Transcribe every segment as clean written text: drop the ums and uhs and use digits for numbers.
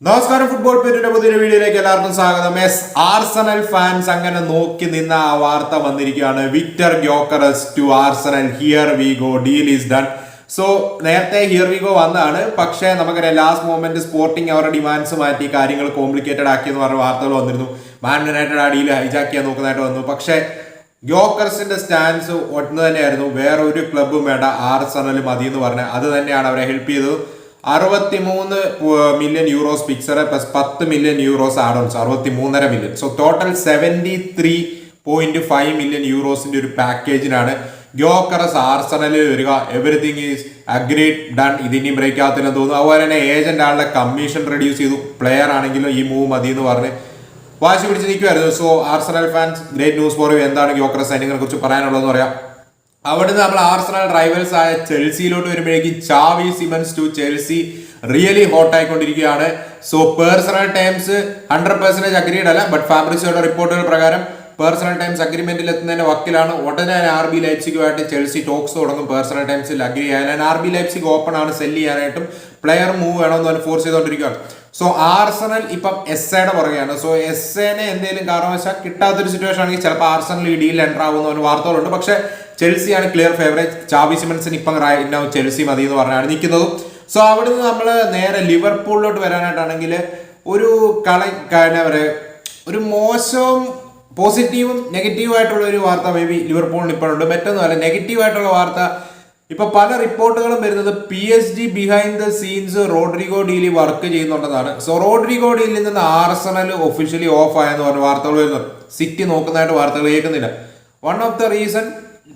നമസ്കാരം. ഫുട്ബോൾ പേരിന്റെ പുതിയ വീഡിയോയിലേക്ക് എല്ലാവർക്കും സ്വാഗതം. ആർസണൽ ഫാൻസ് അങ്ങനെ നോക്കി നിന്ന ആ വാർത്ത വന്നിരിക്കുകയാണ്. Victor Gyokeres to Arsenal, here we go, deal is done. So നേരത്തെ ഹിയർ വി ഗോ വന്നതാണ്. പക്ഷേ നമുക്കറിയാം ലാസ്റ്റ് മൊമെന്റ് സ്പോർട്ടിംഗ് അവരുടെ ഡിമാൻഡ്സ് മാറ്റി കാര്യങ്ങൾ കോംപ്ലിക്കേറ്റഡ് ആക്കിയെന്ന് പറഞ്ഞ വാർത്തകൾ വന്നിരുന്നു. മാൻ യുണൈറ്റഡ് ആ ഡീൽ ഹൈജാക്ക് ചെയ്യാൻ നോക്കുന്നതായിട്ട് വന്നു. പക്ഷേ ഗ്യോക്കറസിന്റെ സ്റ്റാൻസ് ഒന്ന് തന്നെയായിരുന്നു, വേറെ ഒരു ക്ലബ്ബും വേണ്ട, ആർസണൽ മതി എന്ന് പറഞ്ഞ്. അത് തന്നെയാണ് അവരെ ഹെൽപ്പ് ചെയ്തത്. 63 മില്യൺ യൂറോസ് പിക്ചർ plus 10 million euros add ons, 63.5 million. So total 73.5 million യൂറോസിന്റെ ഒരു പാക്കേജിനാണ് ഗ്യോക്കറസ് ആർസണലിൽ വരിക. Everything is agreed, done. ഇതിനി ബ്രേക്ക് ആകത്തില്ലെന്ന് തോന്നുന്നു. അതുപോലെ തന്നെ ഏജന്റ് ആളുടെ കമ്മീഷൻ റെഡ്യൂസ് ചെയ്തു. പ്ലെയർ ആണെങ്കിലും ഈ മൂവ് മതി എന്ന് പറഞ്ഞ് വാശി പിടിച്ച് നിൽക്കുമായിരുന്നു. So Arsenal fans, great news for you. എന്താണ് ഗ്യോക്കറസ് സൈനിങ്ങിനെ കുറിച്ച് പറയാനുള്ളതെന്ന് പറയാം. അവിടുന്ന് നമ്മൾ ആർസണൽ റൈവൽസ് ആയ ചെൽസിയിലോട്ട് വരുമ്പോഴേക്കും Xavi Simons to Chelsea really hot ആയിക്കൊണ്ടിരിക്കുകയാണ്. സോ പേഴ്സണൽ ടൈംസ് 100% അഗ്രീഡ് അല്ല, ബട്ട് ഫാബ്രിസിയോയുടെ റിപ്പോർട്ടുകൾ പ്രകാരം പേഴ്സണൽ ടൈംസ് അഗ്രിമെന്റിൽ എത്തുന്നതിന്റെ വക്കിലാണ്. ഉടനെ RB ലൈപ്സിഗുമായിട്ട് ചെൽസി ടോക്സ് തുടങ്ങും പേഴ്സണൽ ടൈംസിൽ അഗ്രി ചെയ്യാൻ. RB ലൈപ്സിഗ് ഓപ്പൺ ആണ് സെല് ചെയ്യാനായിട്ടും പ്ലെയർ മൂവ് വേണമെന്ന് ഫോഴ്സ് ചെയ്തുകൊണ്ടിരിക്കുകയാണ്. സോ ആർസണൽ ഇപ്പം എസ്സയുടെ പുറകെയാണ്. സോ എസ്സേനെ എന്തെങ്കിലും കാരണവശാൽ കിട്ടാത്തൊരു സിറ്റുവേഷൻ ആണെങ്കിൽ ചിലപ്പോൾ ആർസണൽ ഈ ഡീൽ എൻ്റർ ആവുന്ന വാർത്തകളുണ്ട്. പക്ഷേ ചെൽസിയാണ് ക്ലിയർ ഫേവറേറ്റ്. ചാവി സിമൻസിന് ഇപ്പം ചെൽസി മതി എന്ന് പറഞ്ഞാണ് നിൽക്കുന്നതും. സോ അവിടുന്ന് നമ്മൾ നേരെ ലിവർപൂളിലോട്ട് വരാനായിട്ടാണെങ്കിൽ ഒരു എന്താ പറയുക, ഒരു മോശവും പോസിറ്റീവും നെഗറ്റീവും ആയിട്ടുള്ള ഒരു വാർത്ത മേ ബി ലിവർപൂളിന് ഇപ്പോഴുണ്ട്. മറ്റൊന്നുമല്ല, നെഗറ്റീവ് ആയിട്ടുള്ള വാർത്ത ഇപ്പൊ പല റിപ്പോർട്ടുകളും വരുന്നത് PSG behind the scenes Rodrigo ഡീലി വർക്ക് ചെയ്യുന്നുണ്ടെന്നാണ്. സോ റോഡ്രിഗോ ഡീലിൽ നിന്ന് ആർസണൽ ഒഫീഷ്യലി ഓഫ് ആയെന്ന് പറഞ്ഞ വാർത്തകൾ വരുന്നുണ്ട്. സിറ്റി നോക്കുന്നതായിട്ട് വാർത്തകൾ കേൾക്കുന്നില്ല. One of the reason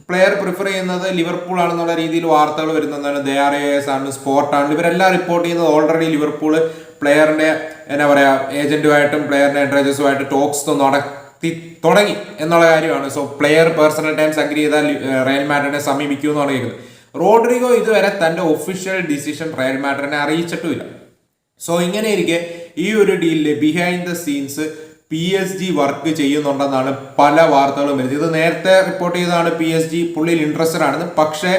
player prefer ചെയ്യുന്നത് ലിവർപൂൾ ആണെന്നുള്ള രീതിയിൽ വാർത്തകൾ വരുന്നതാണ്. DRAS ആണ്, സ്പോർട്ടാണ്, ഇവരെല്ലാം റിപ്പോർട്ട് ചെയ്യുന്നത് ഓൾറെഡി ലിവർപൂൾ പ്ലെയറിന്റെ എന്താ പറയാ ഏജന്റുമായിട്ടും പ്ലെയറിന്റെ എൻട്രേജസുമായിട്ട് ടോക്സ് തുടങ്ങി എന്നുള്ള കാര്യമാണ്. So player personal terms agree ചെയ്താൽ റയൽ മാഡ്രിഡിനെ സമീപിക്കുമെന്നാണ് കേൾക്കുന്നത്. റോഡ്രിഗോ ഇതുവരെ തന്റെ ഒഫീഷ്യൽ ഡിസിഷൻ റയൽ മാഡ്രിഡിനെ അറിയിച്ചിട്ടുമില്ല. സോ ഇങ്ങനെ ഇരിക്കെ ഈ ഒരു ഡീലില് behind the scenes PSG work ചെയ്യുന്നുണ്ടെന്നാണ് പല വാർത്തകളും വരുന്നത്. ഇത് നേരത്തെ റിപ്പോർട്ട് ചെയ്തതാണ്. PSG പുള്ളിയിൽ ഇൻട്രസ്റ്റഡ് ആണെന്ന്. പക്ഷേ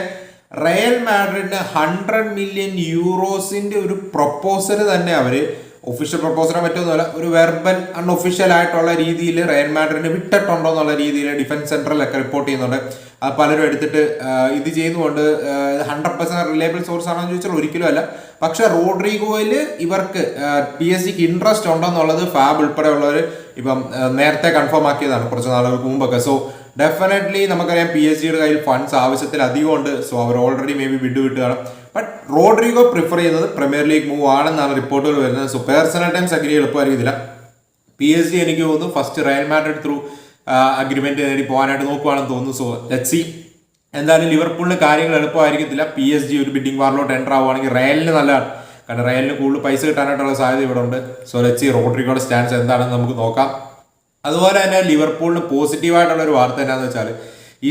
റയൽ മാഡ്രിഡിന് 100 മില്യൺ യൂറോസിന്റെ ഒരു പ്രപ്പോസൽ തന്നെ അവര്, ഒഫീഷ്യൽ പ്രപ്പോസലോ മറ്റൊന്നുമല്ല, ഒരു വെർബൽ അൺഒഫീഷ്യൽ ആയിട്ടുള്ള രീതിയിൽ റയൽ മാഡ്രിഡിന് വിട്ടിട്ടുണ്ടോ എന്നുള്ള രീതിയിൽ ഡിഫൻസ് സെന്ററിലൊക്കെ റിപ്പോർട്ട് ചെയ്യുന്നുണ്ട്. അത് പലരും എടുത്തിട്ട് ഇത് ചെയ്യുന്നുണ്ട്. 100% റിലയബിൾ സോഴ്സ് ആണെന്ന് ചോദിച്ചാൽ ഒരിക്കലും അല്ല. പക്ഷെ റോഡ്രിഗോയിൽ ഇവർക്ക് PSG ഇൻട്രസ്റ്റ് ഉണ്ടെന്നുള്ളത് ഫാബ് ഉൾപ്പെടെയുള്ളവർ ഇപ്പം നേരത്തെ കൺഫേം ആക്കിയതാണ് കുറച്ച് നാളുകൾക്ക് മുമ്പൊക്കെ. സോ ഡെഫിനറ്റ്ലി നമുക്കറിയാം PSG കയ്യിൽ ഫണ്ട്സ് ആവശ്യത്തിൽ അധികം ഉണ്ട്. സോ അവർ ഓൾറെഡി മേ ബി വിട്ട് കാണും. ബട്ട് റോഡ്രിഗോ പ്രിഫർ ചെയ്യുന്നത് പ്രീമിയർ ലീഗ് മൂവ് ആണെന്നാണ് റിപ്പോർട്ടുകൾ വരുന്നത്. സോ പേഴ്സണൽ ടൈംസ് അഗ്രി എളുപ്പമായിരിക്കില്ല. PSG എനിക്ക് തോന്നുന്നു first Real Madrid through agreement നേടി പോകാനായിട്ട് നോക്കുവാണെന്ന് തോന്നുന്നു. So let's see. എന്തായാലും ലിവർപൂളിന് കാര്യങ്ങൾ എളുപ്പമായിരിക്കത്തില്ല. PSG ഒരു ബിഡിംഗ് വാറിലോട്ട് എൻ്റർ ആവുകയാണെങ്കിൽ റയലിന് നല്ലതാണ്. കാരണം റയലിന് കൂടുതൽ പൈസ കിട്ടാനായിട്ടുള്ള സാധ്യത ഇവിടെ ഉണ്ട്. സോ ലെറ്റ്സ് സീ റോഡ്രിഗോയുടെ സ്റ്റാൻസ് എന്താണെന്ന് നമുക്ക് നോക്കാം. അതുപോലെ തന്നെ ലിവർപൂളിന് പോസിറ്റീവായിട്ടുള്ള ഒരു വാർത്ത എന്താണെന്ന് വെച്ചാൽ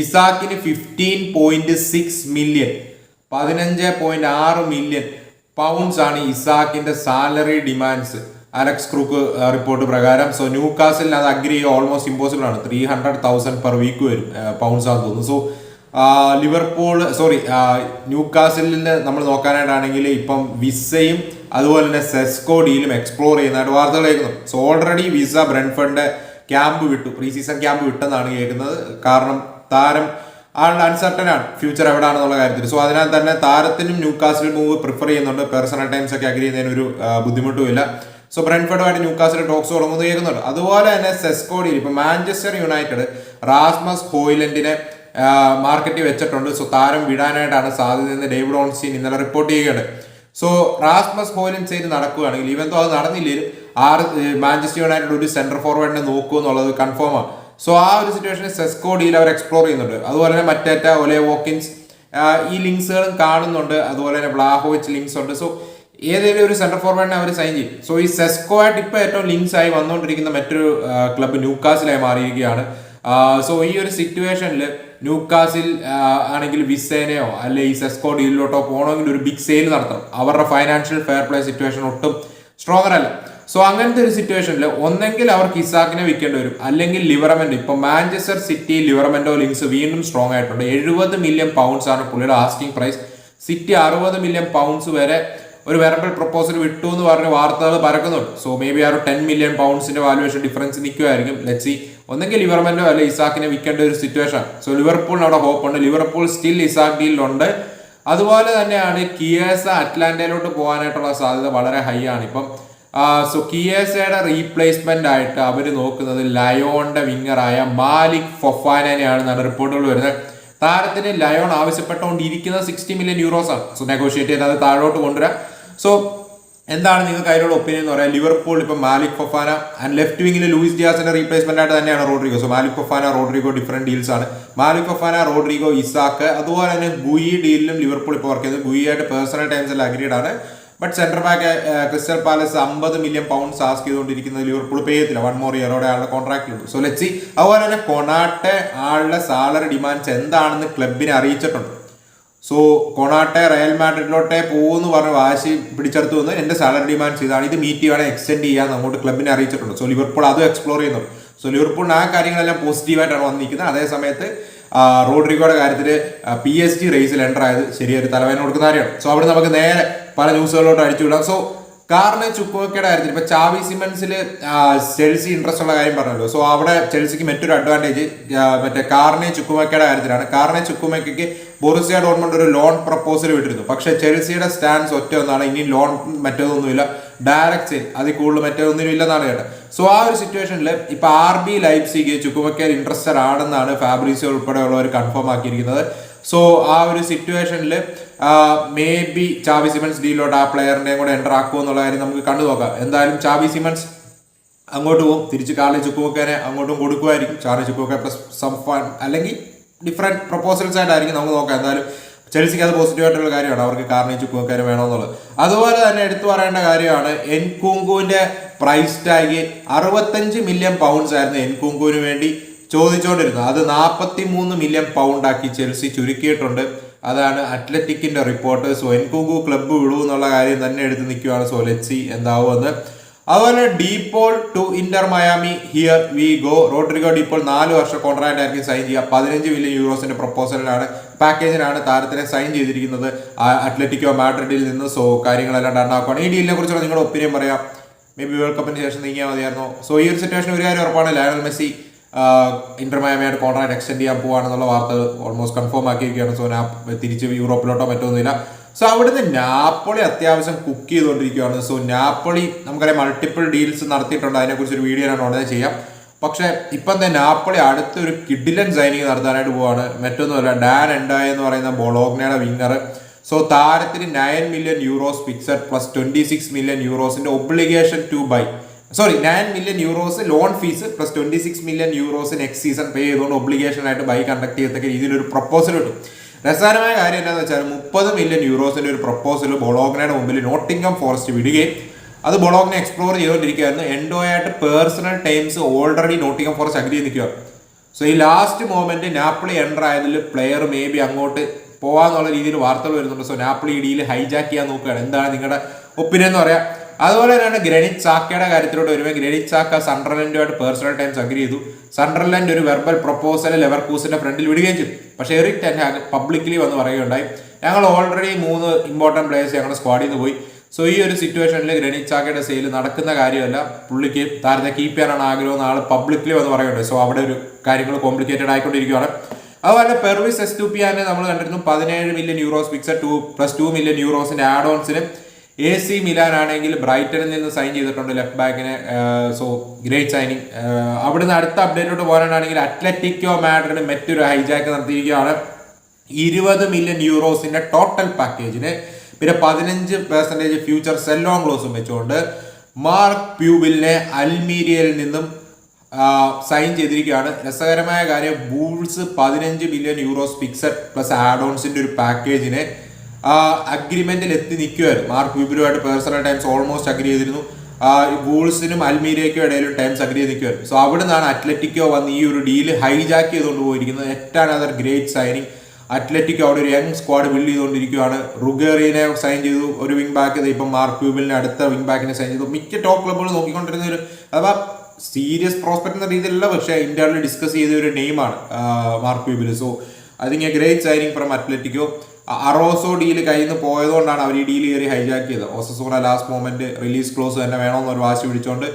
ഇസാക്കിന് 15.6 മില്യൺ 15.6 മില്യൺ പൗണ്ട്സ് ആണ് ഇസാക്കിന്റെ salary demands Alex Crook report പ്രകാരം. സോ ന്യൂ കാസിലിന് അത് അഗ്രി ചെയ്യുക ഓൾമോസ്റ്റ് ഇമ്പോസിബിൾ ആണ്. 300,000 പെർ വീക്ക് വരും പൗണ്ട്സ് ആണെന്ന് തോന്നുന്നു. സോ ന്യൂ കാസിലിൽ നമ്മൾ നോക്കാനായിട്ടാണെങ്കിൽ ഇപ്പം വിസയും അതുപോലെ തന്നെ സെസ്കോ ഡീലും എക്സ്പ്ലോർ ചെയ്യുന്നതായിട്ട് വാർത്തകൾ കേൾക്കുന്നു. സോ ഓൾറെഡി വിസ ബ്രെൻഫോർഡിന്റെ ക്യാമ്പ് വിട്ടു, പ്രീ സീസൺ ക്യാമ്പ് വിട്ടെന്നാണ് കേൾക്കുന്നത്. കാരണം താരം ആളുടെ അൺസർട്ടൻ ആണ് ഫ്യൂച്ചർ എവിടെയാണെന്നുള്ള കാര്യത്തിൽ. സോ അതിനാൽ തന്നെ താരത്തിനും ന്യൂ കാസിൽ മൂവ് പ്രിഫർ ചെയ്യുന്നുണ്ട്. പേഴ്സണൽ ടൈംസ് ഒക്കെ അഗ്രി ചെയ്യുന്നതിന് ഒരു ബുദ്ധിമുട്ടുമില്ല. സോ ബ്രെൻഫോർഡുമായിട്ട് ന്യൂ കാസിൽ ടോക്സ് തുടങ്ങുന്നത് കേൾക്കുന്നുണ്ട്. അതുപോലെ തന്നെ സെസ്കോ ഡീൽ ഇപ്പൊ മാഞ്ചസ്റ്റർ യുണൈറ്റഡ് റാസ്മസ് ഹോയ്ലൻഡിനെ മാർക്കറ്റിൽ വെച്ചിട്ടുണ്ട്. സോ താരം വിടാനായിട്ടാണ് സാധ്യതയെന്ന് ഡേവിഡ് ഓൺസ്റ്റീൻ ഇന്നലെ റിപ്പോർട്ട് ചെയ്യുകയാണ്. സോ റാസ്മസ് ഹോയ്ലൻഡ് സൈഡ് നടക്കുകയാണെങ്കിൽ ഇവന്തോ അത് നടന്നില്ലെങ്കിലും മാഞ്ചസ്റ്റർ യുണൈറ്റഡ് ഒരു സെന്റർ ഫോർവേഡിനെ നോക്കൂ എന്നുള്ളത് കൺഫേം ആണ്. സോ ആ ഒരു സിറ്റുവേഷനിൽ സെസ്കോ ഡീൽ അവർ എക്സ്പ്ലോർ ചെയ്യുന്നുണ്ട്. അതുപോലെ തന്നെ മറ്റേറ്റ ഒലെ വോക്കിൻസ് ഈ ലിങ്ക്സുകളും കാണുന്നുണ്ട്. അതുപോലെ തന്നെ വ്ലാഹോവിച്ച് ലിങ്ക്സ് ഉണ്ട്. സോ ഏതെങ്കിലും ഒരു സെന്റർ ഫോർവേഡിനെ അവർ സൈൻ ചെയ്യും. സോ ഈ സെസ്കോ ആയിട്ട് ഇപ്പൊ ഏറ്റവും ലിങ്ക്സ് ആയി വന്നുകൊണ്ടിരിക്കുന്ന മറ്റൊരു ക്ലബ്ബ് ന്യൂകാസിലായി മാറിയിരിക്കുകയാണ്. സോ ഈ ഒരു സിറ്റുവേഷനിൽ ന്യൂകാസിൽ ആണെങ്കിൽ വിസേനയോ അല്ലെ ഈ സെസ്കോ ഡീലിലോട്ടോ പോകണമെങ്കിൽ ഒരു ബിഗ് സെയിൽ നടത്തണം. അവരുടെ ഫൈനാൻഷ്യൽ ഫെയർ പ്ലേ സിറ്റുവേഷൻ ഒട്ടും സ്ട്രോങ്ങർ അല്ല. സോ അങ്ങനത്തെ ഒരു സിറ്റുവേഷനിൽ ഒന്നെങ്കിൽ അവർക്ക് ഇസാക്കിനെ വിൽക്കേണ്ടി വരും, അല്ലെങ്കിൽ ലിവറമെന്റ്. ഇപ്പൊ മാഞ്ചസ്റ്റർ സിറ്റി ലിവറമെന്റോ ലിങ്ക്സ് വീണ്ടും സ്ട്രോങ് ആയിട്ടുണ്ട്. 70 മില്യൺ പൗണ്ട്സ് ആണ് പുള്ളിയുടെ asking price. City 60 million pounds വരെ ഒരു വെർബൽ പ്രപ്പോസൽ വിട്ടു എന്ന് പറഞ്ഞ വാർത്തകൾ പരക്കുന്നുണ്ട്. സോ മേ ബി ആ ഒരു 10 മില്യൺ പൗണ്ട്സിന്റെ വാല്യുവേഷൻ ഡിഫറൻസ് നിൽക്കുമായിരിക്കും. ലെറ്റ്സ് സീ, ഒന്നെങ്കിൽ ലിവർമെന്റോ അല്ലെ ഇസാക്കിനെ വിൽക്കേണ്ട ഒരു സിറ്റുവേഷൻ. സോ ലിവർപൂളിന് അവിടെ ഹോപ്പ് ഉണ്ട്. ലിവർപൂൾ സ്റ്റിൽ ഇസാക്ക് ഡീലിലുണ്ട്. അതുപോലെ തന്നെയാണ് കിയേസ അറ്റ്ലാന്റയിലോട്ട് പോകാനായിട്ടുള്ള സാധ്യത വളരെ ഹൈ ആണ് ഇപ്പം. സോ കിയേസയുടെ റീപ്ലേസ്മെന്റ് ആയിട്ട് അവർ നോക്കുന്നത് ലയോണിന്റെ വിങ്ങറായ മാലിക് ഫൊഫാനയാണ് റിപ്പോർട്ടുകൾ വരുന്നത്. താരത്തിന് ലയോൺ ആവശ്യപ്പെട്ടുകൊണ്ടിരിക്കുന്നത് 60 മില്യൺ യൂറോസ് ആണ്. സോ നെഗോഷിയേറ്റ് ചെയ്ത് അത് താഴോട്ട് കൊണ്ടുവരാം. സോ എന്താണ് നിങ്ങൾക്ക് അതിലുള്ള ഒപ്പീനിയൻ എന്ന് പറയാം? ലിവർപൂൾ ഇപ്പം മാലിക് ഫൊഫാന ആൻഡ് ലെഫ്റ്റ് വിംഗിൽ ലൂയിസ് ഡിയാസിന്റെ റീപ്ലേസ്മെന്റ് ആയിട്ട് തന്നെയാണ് Rodrigo. So Malick Fofana Rodrigo different deals ആണ്. മാലിക് ഫൊഫാന റോഡ്രിഗോ ഇസാക്ക്, അതുപോലെ തന്നെ ഗുയി ഡീലിലും ലിവർപൂൾ ഇപ്പോൾ വർക്ക് ചെയ്തത്. ഗുയി ആയിട്ട് പേഴ്സണൽ ടൈംസിൽ അഗ്രീഡ് ആണ്. But centre back crystal palace 50 million pounds ask ചെയ്തുകൊണ്ടിരിക്കുന്നത് ലിവർപൂൾ പേ ചെയ്തില്ല. 1 more ഇയറോടെ ആളുടെ കോൺട്രാക്റ്റിലുണ്ട്. So let's see. അതുപോലെ തന്നെ കൊണാട്ടെ ആളുടെ സാലറി ഡിമാൻഡ്സ് എന്താണെന്ന് ക്ലബിനെ അറിയിച്ചിട്ടുണ്ട്. സോ കൊണാട്ടെ റയൽ മാഡ്രിഡിലോട്ടെ പോകുമെന്ന് പറഞ്ഞ് വാശി പിടിച്ചെടുത്തു വന്ന് എന്റെ സാലറി ഡിമാൻഡ്സ് ഇതാണ്, ഇത് മീറ്റ് ചെയ്യുവാനെ എക്സ്റ്റെൻഡ് ചെയ്യാൻ അങ്ങോട്ട് ക്ലബിനെ അറിയിച്ചിട്ടുണ്ട്. സോ ലിവർപൂൾ അതും എക്സ്പ്ലോർ ചെയ്യുന്നുണ്ട്. സോ ലിവർപൂളിന് ആ കാര്യങ്ങളെല്ലാം പോസിറ്റീവായിട്ടാണ് വന്നിരിക്കുന്നത്. അതേ സമയത്ത് റോഡ്രിഗോയുടെ കാര്യത്തിൽ PSG റേസിൽ എൻ്റർ ആയത് ശരിയൊരു തലവേദന കൊടുക്കുന്ന കാര്യമാണ്. സോ അവിടെ നമുക്ക് നേരെ പല ന്യൂസുകളിലോട്ട് അടിച്ചുവിടാം. സോ കാർണെ ചുക്കുവക്കയുടെ കാര്യത്തിൽ ഇപ്പൊ ചാവി സിമൻസിൽ ചെൽസി ഇൻട്രസ്റ്റ് ഉള്ള കാര്യം പറഞ്ഞല്ലോ. സോ അവിടെ ചെൽസിക്ക് മറ്റൊരു അഡ്വാൻറ്റേജ് മറ്റേ കാർണെ ചുക്കുമക്കയുടെ കാര്യത്തിലാണ്. കാർണെ ചുക്കുമക്കയ്ക്ക് ബൊറുസിയ ഡോർട്ട്മണ്ട് ഒരു ലോൺ പ്രപ്പോസൽ വിട്ടിരുന്നു. പക്ഷെ ചെൽസിയുടെ സ്റ്റാൻസ് ഒറ്റ ഒന്നാണ്, ഇനി ലോൺ മറ്റേതൊന്നുമില്ല, ഡയറക്റ്റ് സെയിൽ, അതിൽ കൂടുതൽ മറ്റേതൊന്നും ഇല്ലെന്നാണ് കേട്ടത്. സോ ആ ഒരു സിറ്റുവേഷനിൽ ഇപ്പൊ RB ലൈപ്സിഗ് ചുക്കുമക്കയിൽ ഇൻട്രസ്റ്റഡ് ആണെന്നാണ് ഫാബ്രീസിയോ ഉൾപ്പെടെയുള്ളവർ കൺഫേം ആക്കിയിരിക്കുന്നത്. സോ ആ ഒരു സിറ്റുവേഷനിൽ മേ ബി ചാവി സിമൻസ് ഡീലിലോട്ട് ആ പ്ലെയറിനെയും കൂടെ എൻ്റർ ആക്കുമോ എന്നുള്ള കാര്യം നമുക്ക് കണ്ടു നോക്കാം. എന്തായാലും ചാവി സിമൻസ് അങ്ങോട്ട് പോകും, തിരിച്ച് കാർണെ ചുക്കുമക്കനെ അങ്ങോട്ടും കൊടുക്കുമായിരിക്കും. കാർണെ ചുക്കുമക്ക പ്ലസ് സം ഫൺ അല്ലെങ്കിൽ ഡിഫറെന്റ് പ്രപ്പോസൽസ് ആയിട്ടായിരിക്കും നമുക്ക് നോക്കാം. എന്തായാലും ചെൽസിക്ക് അത് പോസിറ്റീവായിട്ടുള്ള കാര്യമാണ്, അവർക്ക് കാർണെ ചുക്കുമക്കനെ വേണമെന്നുള്ളത്. അതുപോലെ തന്നെ എടുത്തു പറയേണ്ട കാര്യമാണ് എൻകുങ്കുവിന്റെ പ്രൈസ് ടാഗ് 65 മില്യൺ പൗണ്ട്സ് ആയിരുന്നു എൻകുങ്കുവിന് വേണ്ടി ചോദിച്ചുകൊണ്ടിരുന്നത്. അത് 43 മില്യൺ പൗണ്ട് ആക്കി ചെൽസി ചുരുക്കിയിട്ടുണ്ട്. അതാണ് അത്ലറ്റിക്കിന്റെ റിപ്പോർട്ട്. സോ എൻകുങ്കു ക്ലബ്ബ് വിടൂ എന്നുള്ള കാര്യം തന്നെ എടുത്ത് നിൽക്കുകയാണ്. സോ ലെറ്റ്സ് സീ എന്താവുമെന്ന്. അതുപോലെ De Paul to Inter Miami here we go. Rodrigo De Paul 4 വർഷം കോൺട്രാക്ട് ആയിരിക്കും സൈൻ ചെയ്യുക. 15 മില്യൺ യൂറോസിന്റെ പ്രപ്പോസലിനാണ് പാക്കേജിനാണ് താരത്തിനെ സൈൻ ചെയ്തിരിക്കുന്നത് അത്ലറ്റിക്കോ മാഡ്രിഡിൽ നിന്ന്. സോ കാര്യങ്ങളെല്ലാം ഡൺ ആക്കുകയാണ്. ഈ ഡീലിനെ കുറിച്ചുള്ള നിങ്ങളുടെ ഒപ്പീനിയൻ പറയാം. മേ ബി വേൾഡ് കപ്പിന് ശേഷം നീങ്ങിയാൽ മതിയായിരുന്നു. സോ ഈ ഒരു സിറ്റുവേഷൻ ഒരു കാര്യം ഉറപ്പാണ്, ലയണൽ മെസ്സി ഇന്റർ മയാമിയായിട്ട് കോൺട്രാക്ട് എക്സ്റ്റെൻഡ് ചെയ്യാൻ പോവാണെന്നുള്ള വാർത്തകൾ ഓൾമോസ്റ്റ് കൺഫേം ആക്കിയിരിക്കുകയാണ്. സോ തിരിച്ച് യൂറോപ്പിലോട്ടോ മറ്റൊന്നുമില്ല. സോ അവിടുന്ന് നാപ്പോളി അത്യാവശ്യം കുക്ക് ചെയ്തുകൊണ്ടിരിക്കുകയാണ്. സോ നാപ്പോളി നമുക്കറിയാം മൾട്ടിപ്പിൾ ഡീൽസ് നടത്തിയിട്ടുണ്ട്, അതിനെക്കുറിച്ച് ഒരു വീഡിയോ ഞാൻ ഉടനെ ചെയ്യാം. പക്ഷെ ഇപ്പം തന്നെ നാപ്പോളി അടുത്തൊരു കിഡിലൻ സൈനിങ് നടത്താനായിട്ട് പോവാണ്. മറ്റൊന്നുമല്ല, ഡാൻ എൻഡായ എന്ന് പറയുന്ന ബൊളോഗ്നയുടെ വിങ്ങർ. സോ താരത്തിന് 9 million euros fixed plus 26 million യൂറോസിന്റെ obligation to buy 9 million euros loan fees plus 26 million euros next season pay ചെയ്തുകൊണ്ട് ഒബ്ലിഗേഷൻ ആയിട്ട് ബൈ കണ്ടക്ട് ചെയ്യത്തക്ക രീതിയിൽ ഒരു പ്രപ്പോസൽ കിട്ടും. രസകരമായ കാര്യം എന്താണെന്ന് വെച്ചാൽ 30 മില്യൺ യൂറോസിന്റെ ഒരു പ്രപ്പോസൽ ബൊളോഗ്നയുടെ മുമ്പിൽ നോട്ടിംഗം ഫോറസ്റ്റ് വിടുകയും അത് ബൊളോഗ്ന എക്സ്പ്ലോർ ചെയ്തുകൊണ്ടിരിക്കുകയായിരുന്നു. എൻഡോയായിട്ട് personal terms already Nottingham Forest agree ചെയ്ത് നിൽക്കുക. സോ ഈ ലാസ്റ്റ് മൊമെന്റ് നാപ്പിളി എൻ്റർ ആയതിൽ പ്ലെയർ മേ ബി അങ്ങോട്ട് പോവാന്നുള്ള രീതിയിൽ വാർത്തകൾ വരുന്നുണ്ട്. സോ നാപ്പിളി ഇടിയിൽ ഹൈജാക്ക് ചെയ്യാൻ നോക്കുകയാണ്. എന്താണ് നിങ്ങളുടെ ഒപ്പീനിയൻ എന്ന് പറയാം. അതുപോലെ തന്നെയാണ് ഗ്രാനിറ്റ് സാക്കയുടെ കാര്യത്തിലോട്ട് വരുമ്പോൾ ഗ്രാനിറ്റ് സാക്ക സൺഡർലൻഡുമായിട്ട് പേഴ്സണൽ ടൈംസ് അഗ്രി ചെയ്തു. സൺഡർലൻഡ് ഒരു വെർബൽ പ്രപ്പോസൽ ലെവർകൂസിന്റെ ഫ്രണ്ടിൽ വിടുകയും ചെയ്തു. പക്ഷേ എറിക് ടെൻ ഹാഗ് പബ്ലിക്കലി വന്ന് പറയുകയുണ്ടായി, ഞങ്ങൾ ഓൾറെഡി 3 ഇമ്പോർട്ടൻറ്റ് പ്ലേയേഴ്സ് ഞങ്ങളുടെ സ്ക്വാഡിൽ നിന്ന് പോയി. സോ ഈ ഒരു സിറ്റുവേഷനിൽ ഗ്രാനിറ്റ് സാക്കയുടെ സെയിൽ നടക്കുന്ന കാര്യമല്ല, പുള്ളിക്ക് താരത്തെ കീപ്പ് ചെയ്യാനാണ് ആഗ്രഹം ആൾ പബ്ലിക്കലി വന്ന് പറയുന്നുണ്ട്. സോ അവിടെ ഒരു കാര്യങ്ങൾ കോംപ്ലിക്കേറ്റഡ് ആയിക്കൊണ്ടിരിക്കുകയാണ്. അതുപോലെ പെർവിസ് എസ്റ്റുപ്പിയാനെ നമ്മൾ കണ്ടിരുന്നു 17 million euros fixed plus 2 million യൂറോസിന്റെ ആഡ് ഓൺസിന് AC മിലാൻ ആണെങ്കിൽ ബ്രൈറ്റണിൽ നിന്ന് സൈൻ ചെയ്തിട്ടുണ്ട് ലെഫ്റ്റ് ബാക്കിനെ. So great signing. അവിടുന്ന് അടുത്ത അപ്ഡേറ്റോട്ട് പോകാനാണെങ്കിൽ അത്ലറ്റിക്കോ മാഡ്രിഡ് മറ്റൊരു ഹൈജാക്ക് നടത്തിയിരിക്കുകയാണ്. 20 മില്യൺ യൂറോസിന്റെ ടോട്ടൽ പാക്കേജിന് പിന്നെ 15% ഫ്യൂച്ചർ സെല്ലോൺ ക്ലോസും വെച്ചുകൊണ്ട് മാർക്ക് പ്യൂബിലിനെ അൽമീരിയയിൽ നിന്നും സൈൻ ചെയ്തിരിക്കുകയാണ്. രസകരമായ കാര്യം, ബൂൾസ് 15 million euros fixed plus add ഓൺസിന്റെ ഒരു പാക്കേജിന് അഗ്രിമെന്റിൽ എത്തി നിൽക്കുമായിരുന്നു. മാർക്ക് പ്യൂബിലുമായിട്ട് പേഴ്സണൽ ടൈംസ് ഓൾമോസ്റ്റ് അഗ്രി ചെയ്തിരുന്നു. ബൂൾസിനും അൽമീരിയയ്ക്കും ഇടയിലും ടൈംസ് അഗ്രി ചെയ്ത് നിൽക്കുമായിരുന്നു. സോ അവിടെ നിന്നാണ് അത്ലറ്റിക്കോ വന്ന് ഈ ഒരു ഡീല് ഹൈജാക്ക് ചെയ്തുകൊണ്ട് പോയിരിക്കുന്നത്. ഏറ്റവും അതൊരു ഗ്രേറ്റ് സൈനിങ്. അത്ലറ്റിക്കോ അവിടെ ഒരു യങ് സ്ക്വാഡ് ബിൽഡ് ചെയ്തുകൊണ്ടിരിക്കുകയാണ്. റുഗേറിനെ സൈൻ ചെയ്തു, ഒരു വിങ് ബാക്ക്. ഇപ്പം മാർക്ക് പ്യൂബിലിനെ അടുത്ത വിങ് ബാക്കിനെ സൈൻ ചെയ്തു. മിക്ക ടോപ്പ് ക്ലബ്ബുകൾ നോക്കിക്കൊണ്ടിരുന്ന ഒരു അഥവാ സീരിയസ് പ്രോസ്പെക്ട് എന്ന രീതിയിലല്ല, പക്ഷേ ഇന്ത്യയിൽ ഡിസ്കസ് ചെയ്ത ഒരു നെയിമാണ് Marc Pubill. So I think a great signing from Atletico. അറോസോ ഡീല് കയ്യിൽ നിന്ന് പോയതുകൊണ്ടാണ് അവർ ഈ ഡീൽ കയറി ഹൈജാക്ക് ചെയ്തത്. Osasuna last moment release clause തന്നെ വേണമെന്നൊരു വാശി പിടിച്ചുകൊണ്ട്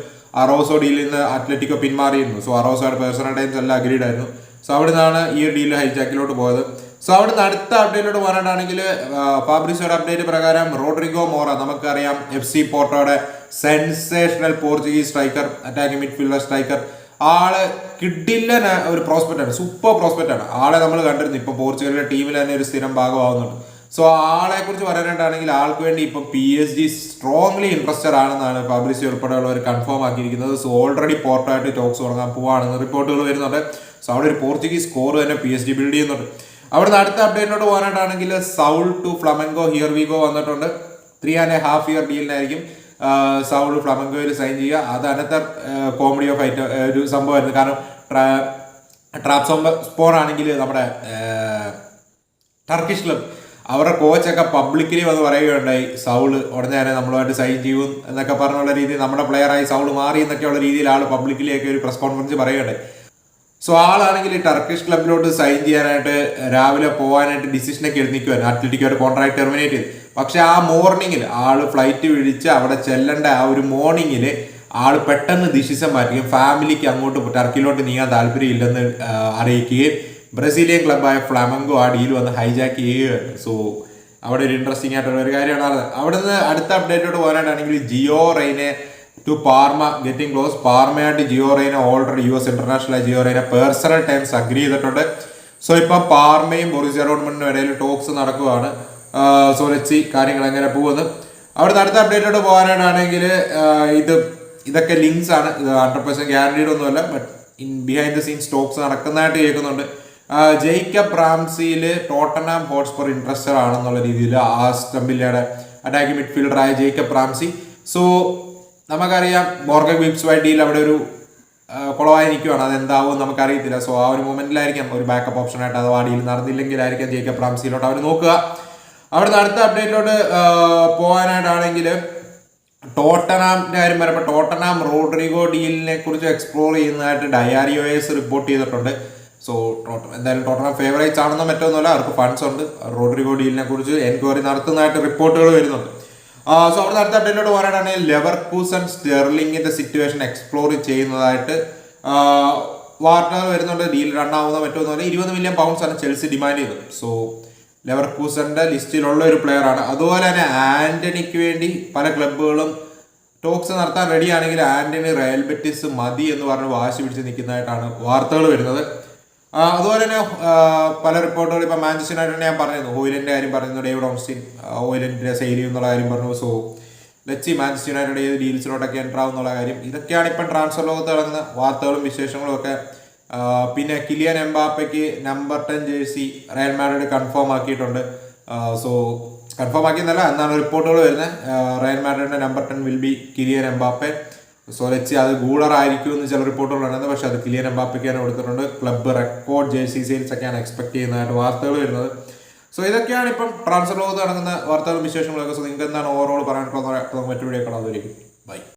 അറോസോ ഡീലിൽ നിന്ന് അത്ലറ്റിക്കോ പിന്മാറിയിരുന്നു. സോ അറോസോയുടെ പേഴ്സണൽ ടൈംസ് എല്ലാം അഗ്രീഡ് ആയിരുന്നു. സോ അവിടെ നിന്നാണ് ഈ ഡീൽ ഹൈജാക്കിലോട്ട് പോയത്. സോ അവിടെ നിന്ന് അടുത്ത അപ്ഡേറ്റിലോട്ട് പോകാനാണെങ്കിൽ ഫാബ്രിസിയോയുടെ അപ്ഡേറ്റ് പ്രകാരം റോഡ്രിഗോ മോറ, നമുക്കറിയാം FC പോർട്ടോയുടെ sensational Portuguese striker, attacking midfielder striker, ആള് കിഡില്ല ഒരു പ്രോസ്പെക്റ്റ് ആണ്, സൂപ്പർ പ്രോസ്പെക്റ്റ് ആണ്. ആളെ നമ്മൾ കണ്ടിരുന്നു, ഇപ്പൊ പോർച്ചുഗലിന്റെ ടീമിൽ തന്നെ ഒരു സ്ഥിരം ഭാഗമാവുന്നുണ്ട്. സോ ആളെ കുറിച്ച് പറയാനായിട്ടാണെങ്കിൽ ആൾക്ക് വേണ്ടി ഇപ്പം PSG സ്ട്രോങ്ലി ഇൻട്രസ്റ്റഡ് ആണെന്നാണ് ഫാബ്രിസിയോ ഉൾപ്പെടെയുള്ളവർ കൺഫേം ആക്കിയിരിക്കുന്നത്. സോ ഓൾറെഡി പോർട്ടായിട്ട് ടോക്സ് തുടങ്ങാൻ പോവാണെന്ന് റിപ്പോർട്ടുകൾ വരുന്നുണ്ട്. സോ അവിടെ ഒരു പോർച്ചുഗീസ് സ്കോർ തന്നെ PSG ബിൽഡ് ചെയ്യുന്നുണ്ട്. അവിടുന്ന് അടുത്ത അപ്ഡേറ്റിലോട്ട് പോകാനായിട്ടാണെങ്കിൽ Saul to Flamengo here we go വന്നിട്ടുണ്ട്. 3.5 ഇയർ ഡീലിനായിരിക്കും സൗൾ ഫ്ലമൻഗോയിൽ സൈൻ ചെയ്യുക. അത് അനന്തർ കോമഡി ഓഫ് ഐറ്റം ഒരു സംഭവമായിരുന്നു. കാരണം ട്രാപ്സോംസ്പോർ ആണെങ്കിൽ നമ്മുടെ ടർക്കിഷ് ക്ലബ് അവരുടെ കോച്ചൊക്കെ പബ്ലിക്കലി വന്ന് പറയുകയുണ്ടായി, സൗള് ഉടനെ തന്നെ നമ്മളുമായിട്ട് സൈൻ ചെയ്യും എന്നൊക്കെ പറഞ്ഞുള്ള രീതിയിൽ നമ്മുടെ പ്ലെയറായി സൗള് മാറി എന്നൊക്കെയുള്ള രീതിയിൽ ആൾ പബ്ലിക്കലിയൊക്കെ ഒരു പ്രസ് കോൺഫറൻസ് പറയുകയുണ്ടായി. സോ ആളാണെങ്കിൽ ടർക്കിഷ് ക്ലബിലോട്ട് സൈൻ ചെയ്യാനായിട്ട് രാവിലെ പോകാനായിട്ട് ഡിസിഷനൊക്കെ എടുത്തിരിക്കുവായിരുന്നു. അത്ലറ്റിക്കോയുടെ കോൺട്രാക്ട് ടെർമിനേറ്റ് ചെയ്ത്. പക്ഷെ ആ മോർണിംഗിൽ ആള് ഫ്ലൈറ്റ് വിളിച്ച് അവിടെ ചെല്ലേണ്ട ആ ഒരു മോർണിംഗിൽ ആള് പെട്ടെന്ന് ഡിസിഷൻ മാറ്റുകയും ഫാമിലിക്ക് അങ്ങോട്ട് ടർക്കിയിലോട്ട് നീങ്ങാൻ താല്പര്യമില്ലെന്ന് അറിയിക്കുകയും ബ്രസീലിയൻ ക്ലബായ ഫ്ലമൻഗോ ആ ഡീൽ വന്ന് ഹൈജാക്ക് ചെയ്യുകയാണ്. സോ അവിടെ ഒരു ഇൻട്രസ്റ്റിംഗ് ആയിട്ടുള്ള ഒരു കാര്യമാണ്. അവിടെ നിന്ന് അടുത്ത അപ്ഡേറ്റോട് പോകാനായിട്ടാണെങ്കിൽ Gio Reyna to Parma getting close. പാർമയായിട്ട് Gio Reyna already US international Gio Reyna personal terms agree ചെയ്തിട്ടുണ്ട്. സോ ഇപ്പൊ പാർമയും ബൊറൂസിയ ഡോർട്ട്മണ്ടിനും ഇടയിൽ ടോക്സ് നടക്കുകയാണ്. സോ ലെറ്റ്സ് സീ കാര്യങ്ങൾ എങ്ങനെ പോകുന്നത്. അവിടുത്തെ അടുത്ത അപ്ഡേറ്റോട് പോകാനായിട്ടാണെങ്കിൽ ഇതൊക്കെ ലിങ്ക്സ് ആണ്, ഇത് 100% ഗ്യാരണ്ടീഡ് ഒന്നുമല്ല. But behind the scenes talks നടക്കുന്നതായിട്ട് കേൾക്കുന്നുണ്ട്. ജേക്കബ് റാംസിയിൽ ടോട്ടനാം ഹോട്ട്സ്പർ ഇൻട്രസ്റ്റഡ് ആണെന്നുള്ള രീതിയിൽ ആസ്റ്റൺ വില്ലയുടെ അറ്റാക്കിംഗ് മിഡ്ഫീൽഡറായ ജേക്കബ് റാംസി. സോ നമുക്കറിയാം മോർഗൻ വിപ്സ് ഡീൽ അവിടെ ഒരു കുളമായി നിൽക്കുകയാണ്. അതെന്താവും നമുക്കറിയത്തില്ല. സോ ആ ഒരു മൊമെന്റിലായിരിക്കാം ഒരു ബാക്കപ്പ് ഓപ്ഷനായിട്ട് അത് ആ ഡീൽ നടന്നില്ലെങ്കിലായിരിക്കാം ജേക്കബ് റാംസിയിലോട്ട് അവർ നോക്കുക. അവിടുന്ന് അടുത്ത അപ്ഡേറ്റിലോട്ട് പോകാനായിട്ടാണെങ്കിൽ ടോട്ടനാമിന്റെ കാര്യം പറയുമ്പോൾ ടോട്ടനാം റോഡ്രിഗോ ഡീലിനെ കുറിച്ച് എക്സ്പ്ലോർ ചെയ്യുന്നതായിട്ട് ഡയാരിയോസ് റിപ്പോർട്ട് ചെയ്തിട്ടുണ്ട്. സോ എന്തായാലും ടോട്ടനാം ഫേവറേറ്റ്സ് ആണെന്നോ മറ്റൊന്നുമല്ല, അവർക്ക് ഫണ്ട്സ് ഉണ്ട്. റോഡ്രിഗോ ഡീലിനെ കുറിച്ച് എൻക്വയറി നടത്തുന്നതായിട്ട് റിപ്പോർട്ടുകൾ വരുന്നുണ്ട്. സോ അവിടെ അടുത്ത അപ്ഡേറ്റോട് പറയാനാണെങ്കിൽ ലെവർകൂസൻ സ്റ്റെർലിങ്ങിന്റെ സിറ്റുവേഷൻ എക്സ്പ്ലോർ ചെയ്യുന്നതായിട്ട് വാർത്തകൾ വരുന്നുണ്ട്. ഡീൽ റണ്ണാവുന്ന മറ്റൊന്നുമല്ല, 20 മില്യൺ പൗണ്ട്സ് ആണ് ചെൽസി ഡിമാൻഡ് ചെയ്തത്. സോ ലെവർകൂസന്റെ ലിസ്റ്റിലുള്ള ഒരു പ്ലെയർ ആണ്. അതുപോലെ തന്നെ ആന്റണിക്ക് വേണ്ടി പല ക്ലബുകളും ടോക്സ് നടത്താൻ റെഡിയാണെങ്കിൽ ആന്റണി റയൽ ബെറ്റിസ് മതി എന്ന് പറഞ്ഞ് വാശി പിടിച്ച് നിൽക്കുന്നതായിട്ടാണ് വാർത്തകൾ വരുന്നത്. അതുപോലെ തന്നെ പല റിപ്പോർട്ടുകൾ ഇപ്പം മാഞ്ചസ്റ്റർ യുണൈറ്റഡ് ഞാൻ പറഞ്ഞിരുന്നു, ഹോയിലൻഡിന്റെ കാര്യം പറയുന്നു, ഡേവിഡ് ഓംസ്റ്റീൻ ഹോയിലൻഡിന്റെ സെയിൽ എന്നുള്ള കാര്യം പറഞ്ഞു. സോ ലെറ്റ്സ് മാഞ്ചസ്റ്റർ യുണൈറ്റഡ് ഏത് ഡീൽസിലോട്ടൊക്കെ എൻ്റർ ആവുന്നുള്ള കാര്യം, ഇതൊക്കെയാണ് ഇപ്പം ട്രാൻസ്ഫർ ലോകത്ത് നടക്കുന്ന വാർത്തകളും വിശേഷങ്ങളും ഒക്കെ. പിന്നെ കിലിയൻ എംബാപ്പയ്ക്ക് number 10 jersey Real Madrid confirm ആക്കിയിട്ടുണ്ട്. സോ കൺഫേം ആക്കിയെന്നല്ല, എന്നാണ് റിപ്പോർട്ടുകൾ വരുന്നത്. റയൽ മാഡ്രിഡിന്റെ number 10 will be Kylian Mbappe. So let's അത് ഗൂളർ ആയിരിക്കും എന്ന് ചില റിപ്പോർട്ടുകൾ ഉണ്ടായിരുന്നത്. പക്ഷെ അത് കിലിയൻ എംബാപ്പയ്ക്കാണ് കൊടുത്തിട്ടുണ്ട്. ക്ലബ്ബ് റെക്കോർഡ് ജേഴ്സി സെയിൽസ് ഒക്കെയാണ് എക്സ്പെക്ട് ചെയ്യുന്നതായിട്ട് വാർത്തകൾ വരുന്നത്. സോ ഇതൊക്കെയാണ് ഇപ്പം ട്രാൻസ്ഫർ ലോകത്ത് നടക്കുന്ന വാർത്തകളും വിശേഷങ്ങളൊക്കെ. സോ നിങ്ങൾക്ക് എന്താണ് ഓവറോൾ പറയാനുള്ളത് മറ്റു വീഡിയോ കാണാൻ. ബൈ.